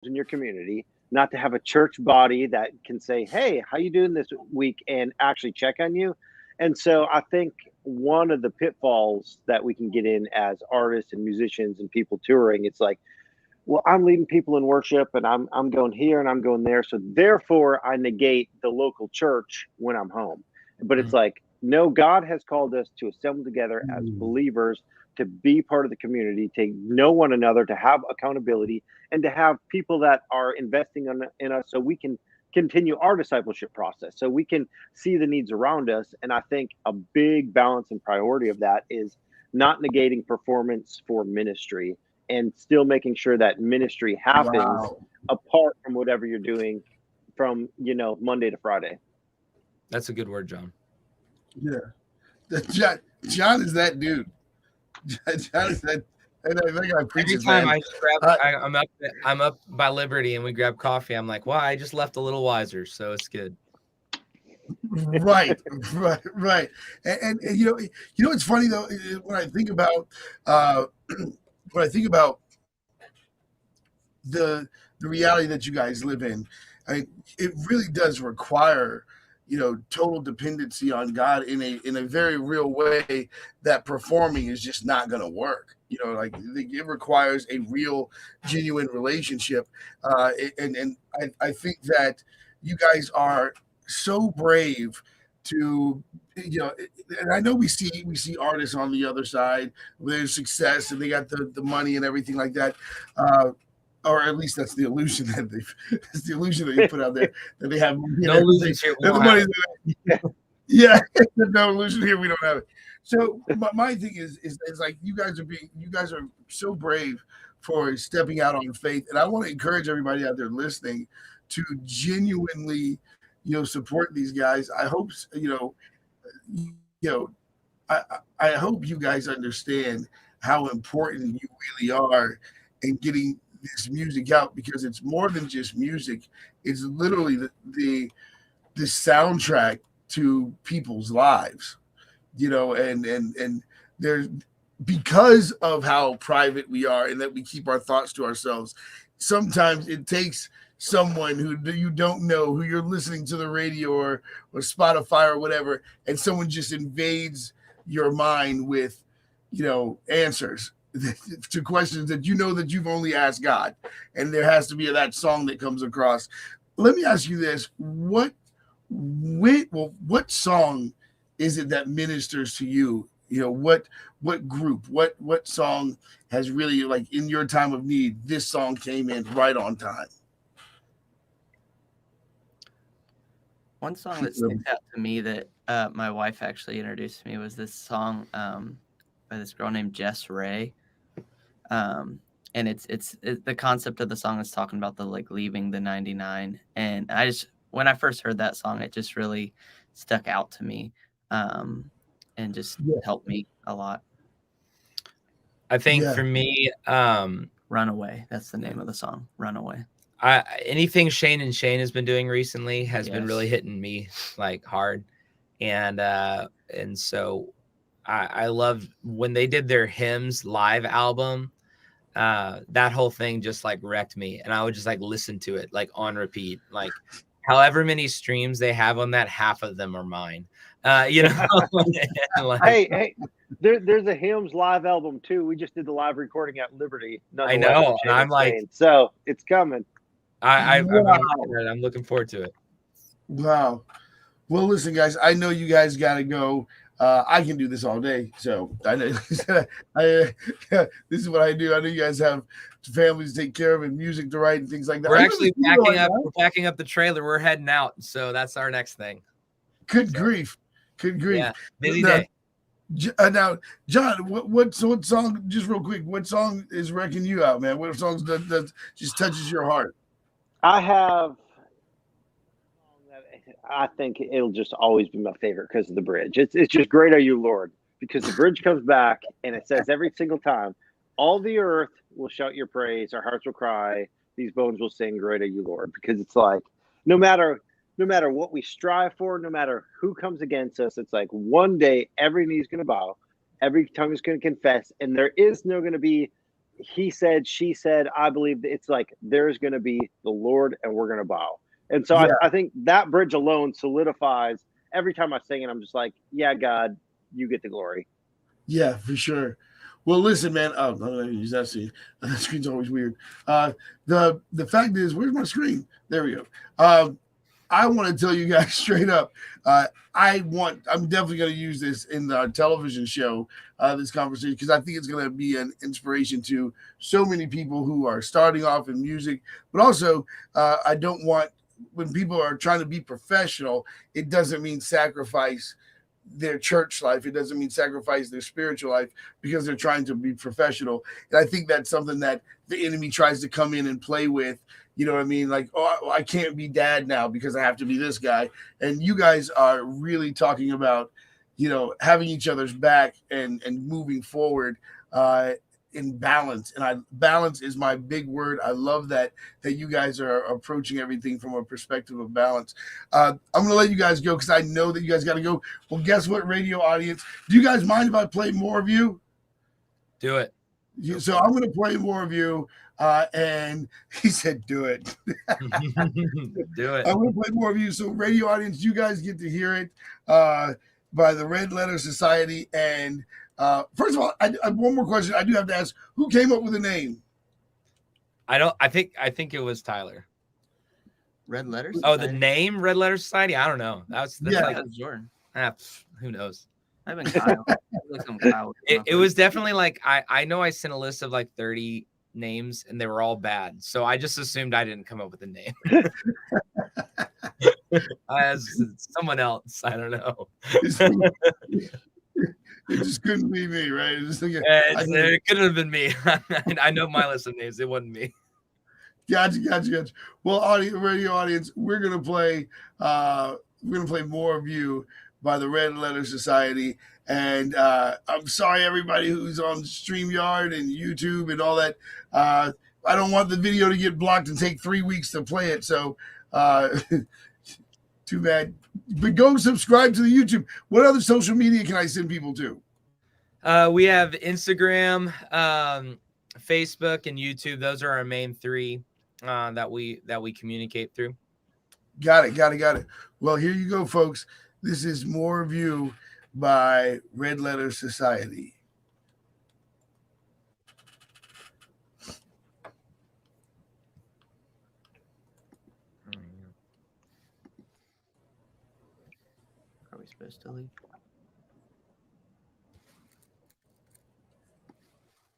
in your community, not to have a church body that can say, "Hey, how you doing this week?" and actually check on you. And so I think one of the pitfalls that we can get in as artists and musicians and people touring, it's like, well, I'm leading people in worship and I'm going here and I'm going there. So therefore I negate the local church when I'm home. But it's Mhm. like, no, God has called us to assemble together as Mm. believers, to be part of the community, to know one another, to have accountability, and to have people that are investing in us so we can continue our discipleship process, so we can see the needs around us. And I think a big balance and priority of that is not negating performance for ministry, and still making sure that ministry happens Wow. apart from whatever you're doing from, Monday to Friday. That's a good word, John. Yeah. John, John is that dude. John is that. And that guy Every preaches, time man. I just grab, Uh, I'm up by Liberty and we grab coffee. I'm like, wow, I just left a little wiser, so it's good. right, right. And it's funny though when I think about uh, when I think about the the reality that you guys live in. I mean, it really does require total dependency on God in a very real way that performing is just not going to work. Like it requires a real, genuine relationship, and I think that you guys are so brave to and I know we see artists on the other side with their success and they got the money and everything like that. Uh, or at least that's the illusion that it's the illusion that you put out there that they have money and No everything. illusions here. We That the don't have money, it. yeah, no illusion here. We don't have it. So my thing is like you guys are so brave for stepping out on faith, and I want to encourage everybody out there listening to genuinely, support these guys. I hope you know, I hope you guys understand how important you really are in getting this music out because it's more than just music. It's literally the soundtrack to people's lives, and there's because of how private we are and that we keep our thoughts to ourselves. Sometimes it takes someone who you don't know, who you're listening to the radio or Spotify or whatever, and someone just invades your mind with, answers to questions that that you've only asked God, and there has to be that song that comes across. Let me ask you this: what song is it that ministers to you? What group, what song has really like in your time of need? This song came in right on time. One song that sticks out to me that my wife actually introduced to me was this song by this girl named Jess Ray. And the concept of the song is talking about the like leaving the 99. And when I first heard that song, it just really stuck out to me, and just Yeah, helped me a lot. I think yeah, for me, Runaway. That's the name of the song. Runaway. anything Shane has been doing recently has been really Yes. hitting me like hard, and so I love when they did their hymns live album. That whole thing just like wrecked me, and I would just like listen to it like on repeat, like however many streams they have on that, half of them are mine. And, like Hey, there's a hymns live album too. We just did the live recording at Liberty, I nonetheless, with know, and Shane I'm and like, Spain. So it's coming. I'm wow, excited. I'm looking forward to it. wow. Well, listen, guys, I know you guys got to go. I can do this all day, so I know. This is what I do. I know you guys have families to take care of and music to write and things like that. We're Are you in the actually studio right now? we're packing up the trailer. We're heading out, so that's our next thing. Good So grief, good grief. yeah, busy Now, day. now, John, what song? Just real quick, what song is wrecking you out, man? What songs that just touches your heart? I have I think it'll just always be my favorite because of the bridge. It's just great are you, Lord, because the bridge comes back and it says every single time, all the earth will shout your praise, our hearts will cry, these bones will sing, great are you, Lord. Because it's like no matter no matter what we strive for, no matter who comes against us, it's like one day every knee's gonna bow, every tongue is gonna confess, and there is no gonna be he said, she said, I believe that it's like there's going to be the Lord and we're going to bow. And so Yeah. I think that bridge alone solidifies every time I sing it. I'm just like, yeah, God, you get the glory. Yeah, for sure. Well, listen, man. Oh, I'm not gonna use that screen. That screen's always weird. The fact is, where's my screen? There we go. I want to tell you guys straight up. I'm definitely going to use this in the television show, this conversation, because I think it's going to be an inspiration to so many people who are starting off in music. But also, I don't want, when people are trying to be professional, it doesn't mean sacrifice their church life. It doesn't mean sacrifice their spiritual life because they're trying to be professional. And I think that's something that the enemy tries to come in and play with. You know what I mean? Like, oh, I can't be dad now because I have to be this guy. And you guys are really talking about, having each other's back and moving forward in balance. And balance is my big word. I love that you guys are approaching everything from a perspective of balance. I'm going to let you guys go because I know that you guys got to go. Well, guess what, radio audience? Do you guys mind if I play more of you? Do it. So I'm going to play more of you. And he said, do it. Do it. I'm going to play more of you. So radio audience, you guys get to hear it by the Red Letter Society. And first of all, I have one more question. I do have to ask, who came up with the name? I think it was Tyler. Red Letter Oh, Society? the name Red Letter Society? I don't know. That's like Jordan. Who knows? I've been Kyle. Kyle. It was definitely like I know I sent a list of like 30 names and they were all bad. So I just assumed I didn't come up with a name. As someone else. I don't know. It just couldn't be me, right? It couldn't have been me. I know my list of names. It wasn't me. Gotcha. Well, radio audience, we're gonna play more of you by the Red Letter Society. And I'm sorry, everybody who's on StreamYard and YouTube and all that. I don't want the video to get blocked and take 3 weeks to play it. So too bad. But go subscribe to the YouTube. What other social media can I send people to? We have Instagram, Facebook, and YouTube. Those are our main three that we communicate through. Got it. Well, here you go, folks. This is More of You by Red Letter Society. Are we supposed to leave?